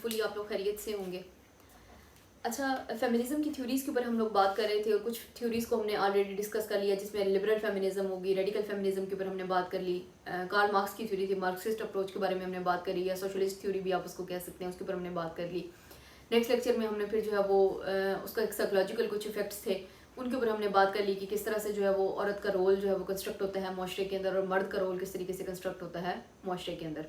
Hopefully आप लोग खैरियत से होंगे। अच्छा, फेमिनिज्म की थ्योरीज़ के ऊपर हम लोग बात कर रहे थे और कुछ थ्योरीज़ को हमने ऑलरेडी डिस्कस कर लिया, जिसमें लिबरल फेमिनिज्म होगी, रेडिकल फेमिनिज्म के ऊपर हमने बात कर ली। कार्ल मार्क्स की थ्योरी थी, मार्क्सिस्ट अप्रोच के बारे में हमने बात करी, या सोशलिस्ट थ्योरी भी आप उसको कह सकते हैं, उसके ऊपर हमने बात कर ली। नेक्स्ट लेक्चर में हमने फिर जो है वो उसका एक साइकोलॉजिकल कुछ इफेक्ट्स थे, उनके ऊपर हमने बात कर ली कि किस तरह से जो है वो औरत का रोल जो है वो कंस्ट्रक्ट होता है माशरे के अंदर, और मर्द का रोल किस तरीके से कंस्ट्रक्ट होता है माशरे के अंदर।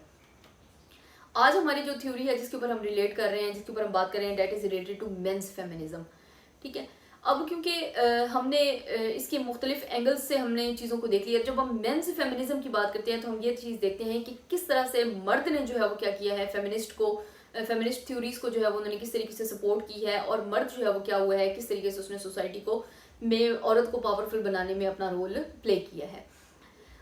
आज हमारी जो थ्योरी है जिसके ऊपर हम रिलेट कर रहे हैं, जिसके ऊपर हम बात कर रहे हैं, that is related to men's feminism. ठीक है, अब क्योंकि हमने इसके मुख्तलिफ एंगल्स से हमने चीज़ों को देख लिया। जब हम मेंस फेमिनिज्म की बात करते हैं तो हम ये चीज़ देखते हैं कि किस तरह से मर्द ने जो है वो क्या किया है, फेमिनिस्ट थ्योरीज को जो है वो उन्होंने किस तरीके से सपोर्ट की है, और मर्द जो है वो क्या हुआ है, किस तरीके से उसने सोसाइटी को में औरत को पावरफुल बनाने में अपना रोल प्ले किया है।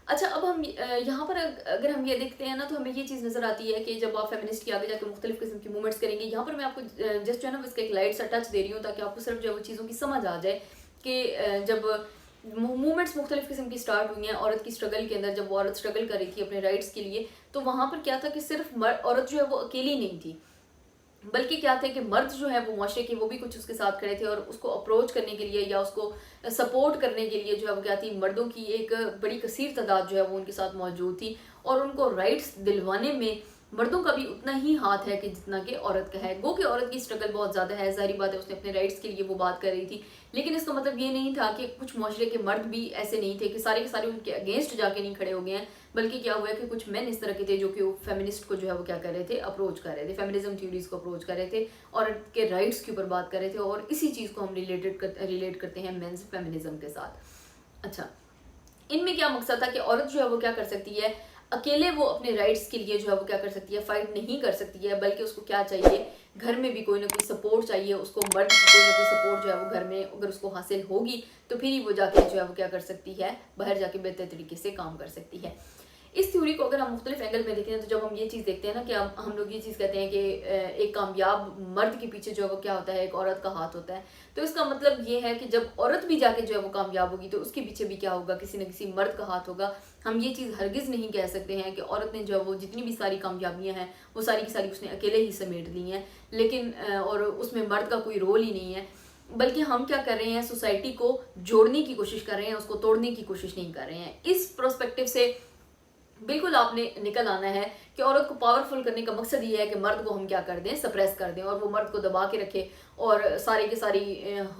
अच्छा, अब हम यहाँ पर अगर हम ये देखते हैं ना, तो हमें ये चीज़ नज़र आती है कि जब आप फेमिनिस्ट की आगे जाकर मुख्तलिफ किस्म की मूवमेंट्स करेंगे, यहाँ पर मैं आपको जस्ट जो है ना इसका एक लाइट सा टच दे रही हूँ ताकि आपको सिर्फ जो है वो चीज़ों की समझ आ जाए कि जब मूवमेंट्स मुख्तलिफ किस्म की स्टार्ट हुई हैं औरत की स्ट्रगल के अंदर, जब वो औरत स्ट्रगल कर रही थी अपने राइट्स के लिए, तो वहाँ पर क्या था कि सिर्फ औरत जो है वो अकेली नहीं थी, बल्कि क्या थे कि मर्द जो है वो माशरे के वो भी कुछ उसके साथ खड़े थे, और उसको अप्रोच करने के लिए या उसको सपोर्ट करने के लिए जो है वो क्या थी, मर्दों की एक बड़ी कसीर तादाद जो है वो उनके साथ मौजूद थी, और उनको राइट्स दिलवाने में मर्दों का भी उतना ही हाथ है कि जितना कि औरत का है। गो कि औरत की स्ट्रगल बहुत ज़्यादा है, जाहिर बात है उसने अपने राइट्स के लिए वो बात कर रही थी, लेकिन इसका मतलब ये नहीं था कि कुछ माशरे के मर्द भी ऐसे नहीं थे कि सारे के सारे उनके अगेंस्ट जाके नहीं खड़े हो गए हैं, बल्कि क्या हुआ है कि कुछ मेन इस तरह के थे जो कि फेमिनिस्ट को जो है वो क्या कर रहे थे, अप्रोच कर रहे थे, फेमिनिज्म थ्योरीज को अप्रोच कर रहे थे, औरत के राइट्स के ऊपर बात कर रहे थे, और इसी चीज़ को हम रिलेट करते हैं मेंस फेमिनिज्म के साथ। अच्छा, इनमें क्या मकसद था कि औरत जो है वो क्या कर सकती है, अकेले वो अपने राइट्स के लिए जो है वो क्या कर सकती है, फाइट नहीं कर सकती है, बल्कि उसको क्या चाहिए, घर में भी कोई ना कोई सपोर्ट चाहिए उसको, मर्द की कोई ना कोई सपोर्ट जो है वो घर में अगर उसको हासिल होगी तो फिर ही वो जाके जो है वो क्या कर सकती है, बाहर जाके बेहतर तरीके से काम कर सकती है। इस थ्योरी को अगर हम मुख्तलिफ एंगल में देखें तो जब हम ये चीज़ देखते हैं ना कि हम लोग ये चीज़ कहते हैं कि एक कामयाब मर्द के पीछे जो है वो क्या होता है, एक औरत का हाथ होता है, तो इसका मतलब ये है कि जब औरत भी जाके जो है वो कामयाब होगी तो उसके पीछे भी क्या होगा, किसी न किसी मर्द का हाथ होगा। हम ये चीज़ हरगिज़ नहीं कह सकते हैं कि औरत ने जो है वो जितनी भी सारी कामयाबियाँ हैं वो सारी की सारी उसने अकेले ही समेट ली हैं, लेकिन और उसमें मर्द का कोई रोल ही नहीं है, बल्कि हम क्या कर रहे हैं, सोसाइटी को जोड़ने की कोशिश कर रहे हैं, उसको तोड़ने की कोशिश नहीं कर रहे हैं। इस प्रोस्पेक्टिव से बिल्कुल आपने निकल आना है कि औरत को पावरफुल करने का मकसद ये है कि मर्द को हम क्या कर दें, सप्रेस कर दें, और वो मर्द को दबा के रखे, और सारी की सारी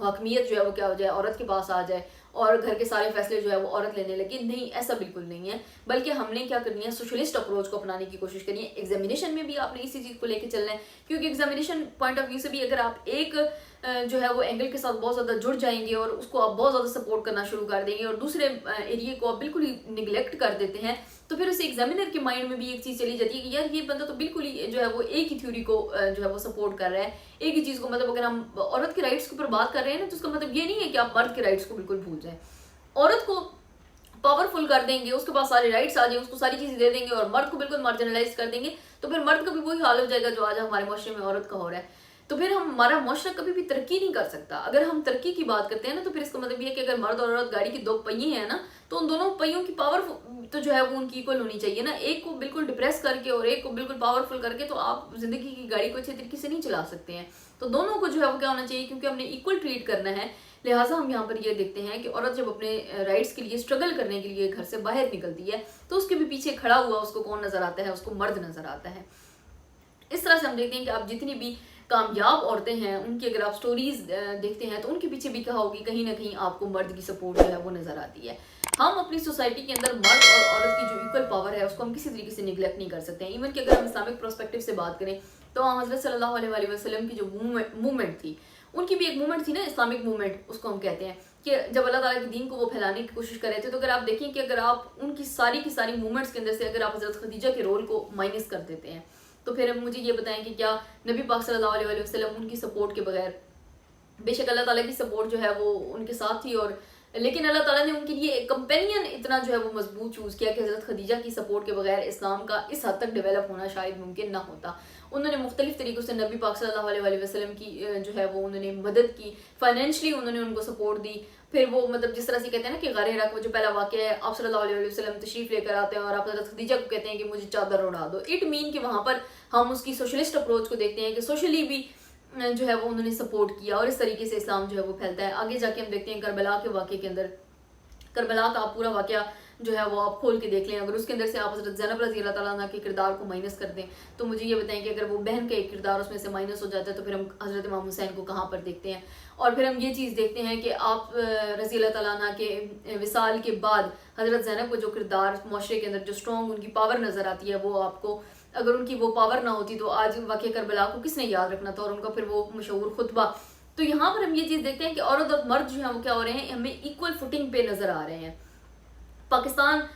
हकमियत जो है वो क्या हो जाए, औरत के पास आ जाए, और घर के सारे फैसले जो है वो औरत लेने लगी। नहीं, ऐसा बिल्कुल नहीं है, बल्कि हमने क्या करनी है, सोशलिस्ट अप्रोच को अपनाने की कोशिश करनी है। एग्जामिनेशन में भी आपने इसी चीज़ को लेकर चलना है, क्योंकि एग्जामिनेशन पॉइंट ऑफ व्यू से भी अगर आप एक जो है वो एंगल के साथ बहुत ज़्यादा जुड़ जाएंगे और उसको आप बहुत ज़्यादा सपोर्ट करना शुरू कर देंगे, और दूसरे एरिए को आप बिल्कुल ही निगलेक्ट कर देते हैं, तो फिर उस एग्जामिनर के माइंड में भी एक चीज़ चली जाती है कि यार ये बंदा तो बिल्कुल ही जो है वो एक ही थ्योरी को जो है वो सपोर्ट कर रहा है, एक ही चीज़ को। मतलब अगर हम औरत के राइट्स के ऊपर बात कर रहे हैं ना, तो उसका मतलब ये नहीं है कि आप मर्द के राइट्स को बिल्कुल भूल जाएं। औरत को पावरफुल कर देंगे, उसके पास सारे राइट्स आ जाए, उसको सारी चीज़ें दे देंगे, और मर्द को बिल्कुल मार्जिनलाइज कर देंगे, तो फिर मर्द का भी वही हाल हो जाएगा जो आज हमारे माशरे में औरत का हो रहा है। तो फिर हमारा माशरा कभी भी तरक्की नहीं कर सकता। अगर हम तरक्की की बात करते हैं ना, तो फिर इसका मतलब ये है कि अगर मर्द और औरत गाड़ी की दो पहिए हैं ना, तो उन दोनों पहियों की पावर तो जो है वो उनकी इक्वल होनी चाहिए ना। एक को बिल्कुल डिप्रेस करके और एक को बिल्कुल पावरफुल करके तो आप जिंदगी की गाड़ी को अच्छे तरीके से नहीं चला सकते हैं। तो दोनों को जो है वो क्या होना चाहिए, क्योंकि हमने इक्वल ट्रीट करना है, लिहाजा हम यहाँ पर ये देखते हैं कि औरत जब अपने राइट्स के लिए स्ट्रगल करने के लिए घर से बाहर निकलती है, तो उसके भी पीछे खड़ा हुआ उसको कौन नजर आता है, उसको मर्द नजर आता है। इस तरह से हम देखते हैं कि आप जितनी भी कामयाब औरतें हैं उनकी अगर आप स्टोरीज देखते हैं तो उनके पीछे भी क्या होगी, कहीं ना कहीं आपको मर्द की सपोर्ट जो है वो नजर आती है। हम अपनी सोसाइटी के अंदर मर्द और औरत की जो इक्वल पावर है उसको हम किसी तरीके से निगलेक्ट नहीं कर सकते हैं। इवन कि अगर हम इस्लामिक प्रोस्पेक्टिव से बात करें तो हज़रत सल्लल्लाहु अलैहि वसल्लम की जो मूवमेंट थी, उनकी भी एक मूवमेंट थी ना, इस्लामिक मूवमेंट उसको हम कहते हैं, कि जब अल्लाह ताला के दीन को वो फैलाने की कोशिश कर रहे थे। तो अगर आप देखें कि अगर आप उनकी सारी की सारी मूवमेंट्स के अंदर से अगर आप हज़रत खदीजा के रोल को माइनस कर देते हैं, तो फिर अब मुझे ये बताएं कि क्या नबी पाक सल्लल्लाहु अलैहि वसल्लम उनकी सपोर्ट के बगैर, बेशक अल्लाह ताला की सपोर्ट जो है वो उनके साथ थी, और लेकिन अल्लाह ताला ने उनके लिए एक कंपेनियन इतना जो है वो मजबूत चूज़ किया कि हज़रत खदीजा की सपोर्ट के बगैर इस्लाम का इस हद तक डेवलप होना शायद मुमकिन ना होता। उन्होंने मुख्तलिफ तरीक़ों से नबी पाक सल्लल्लाहु अलैहि वसल्लम की जो है वो उन्होंने मदद की, फाइनेंशली उन्होंने उनको सपोर्ट दी। फिर वो मतलब जिस तरह से कहते हैं ना कि गारे हिरा का जो पहला वाक़या है, आप सल्लल्लाहु अलैहि वसल्लम तशरीफ़ लेकर आते हैं और आप हज़रत खदीजा को कहते हैं कि मुझे चादर उड़ा दो। इट मीन कि वहाँ पर हम उसकी सोशलिस्ट अप्रोच को देखते हैं कि सोशली भी जो है वो उन्होंने सपोर्ट किया और इस तरीके से इस्लाम जो है वो फैलता है। आगे जाके हम देखते हैं करबला के वाक़े के अंदर, करबला का पूरा वाक़या जो है वो आप खोल के देख लें। अगर उसके अंदर से आप हज़रत ज़ैनब रज़ी अल्लाह ताला अन्हा के किरदार को माइनस कर दें तो मुझे ये बताएं कि अगर वो बहन का एक किरदार उसमें से माइनस हो जाता है तो फिर हम हज़रत इमाम हुसैन को कहाँ पर देखते हैं। और फिर हम ये चीज़ देखते हैं कि आप रज़ी अल्लाह ताला अन्हा के विसाल के बाद हज़रत ज़ैनब को जो किरदार माशरे के अंदर जो स्ट्रॉन्ग उनकी पावर नज़र आती है, वो आपको अगर उनकी वो पावर ना होती तो आज वाक़या करबला को किसने याद रखना था और उनका फिर वो मशहूर खुतबा। तो यहाँ पर हम ये चीज़ देखते हैं कि औरत और मर्द जो है वो क्या हो रहे हैं, हमें इक्वल फुटिंग पे नज़र आ रहे हैं। पाकिस्तान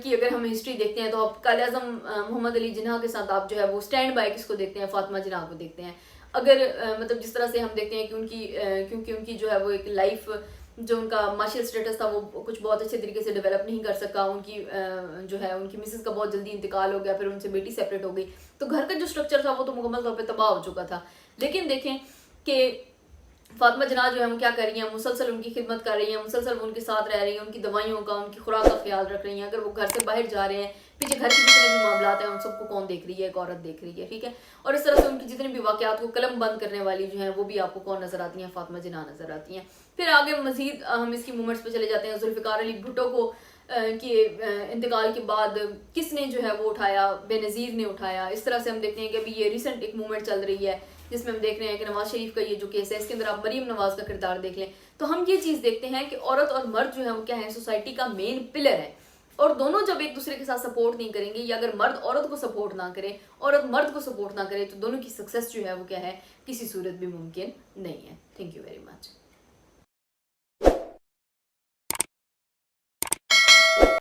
की अगर हम हिस्ट्री देखते हैं तो आप काले आज़म मोहम्मद अली जिन्ना के साथ आप जो है वो स्टैंड बाय किसको देखते हैं, फातिमा जिन्ना को देखते हैं। अगर मतलब जिस तरह से हम देखते हैं कि उनकी क्योंकि उनकी जो है वो एक लाइफ जो उनका मार्शल स्टेटस था वो कुछ बहुत अच्छे तरीके से डेवलप नहीं कर सका, उनकी जो है उनकी मिसेस का बहुत जल्दी इंतकाल हो गया, फिर उनसे बेटी सेपरेट हो गई, तो घर का जो स्ट्रक्चर था वो तो मुकम्मल तौर पर तबाह हो चुका था। लेकिन देखें कि फातिमा जिन्ना जो है वो क्या कर रही हैं, मुसलसल उनकी खिदमत कर रही हैं, मुसलसल उनके साथ रह रही हैं, उनकी दवाइयों का उनकी खुराक का ख्याल रख रही हैं। अगर वो घर से बाहर जा रहे हैं, पीछे घर के जितने भी मामला हैं उन सबको कौन देख रही है, एक औरत देख रही है, ठीक है। और इस तरह से उनकी जितने भी वाक़यात को कलम बंद करने वाली जो है वो भी आपको कौन नज़र आती हैं, फातिमा जिन्ना नज़र आती हैं। फिर आगे मजीद हम इसकी मूवमेंट्स पे चले जाते हैं। जुल्फ़िकार अली भुट्टो को के इंतकाल के बाद किसने जो है वो उठाया, बेनज़ीर ने उठाया। इस तरह से हम देखते हैं कि अभी ये रिसेंट एक मूवमेंट चल रही है जिसमें हम देख रहे हैं कि नवाज शरीफ का ये जो केस है इसके अंदर आप मरीम नवाज का किरदार देख लें तो हम ये चीज़ देखते हैं कि औरत और मर्द जो है वो क्या है, सोसाइटी का मेन पिलर है। और दोनों जब एक दूसरे के साथ सपोर्ट नहीं करेंगे या अगर मर्द औरत को सपोर्ट ना करे, औरत मर्द को सपोर्ट ना करे, तो दोनों की सक्सेस जो है वो क्या है, किसी सूरत भी मुमकिन नहीं है। Thank you very much.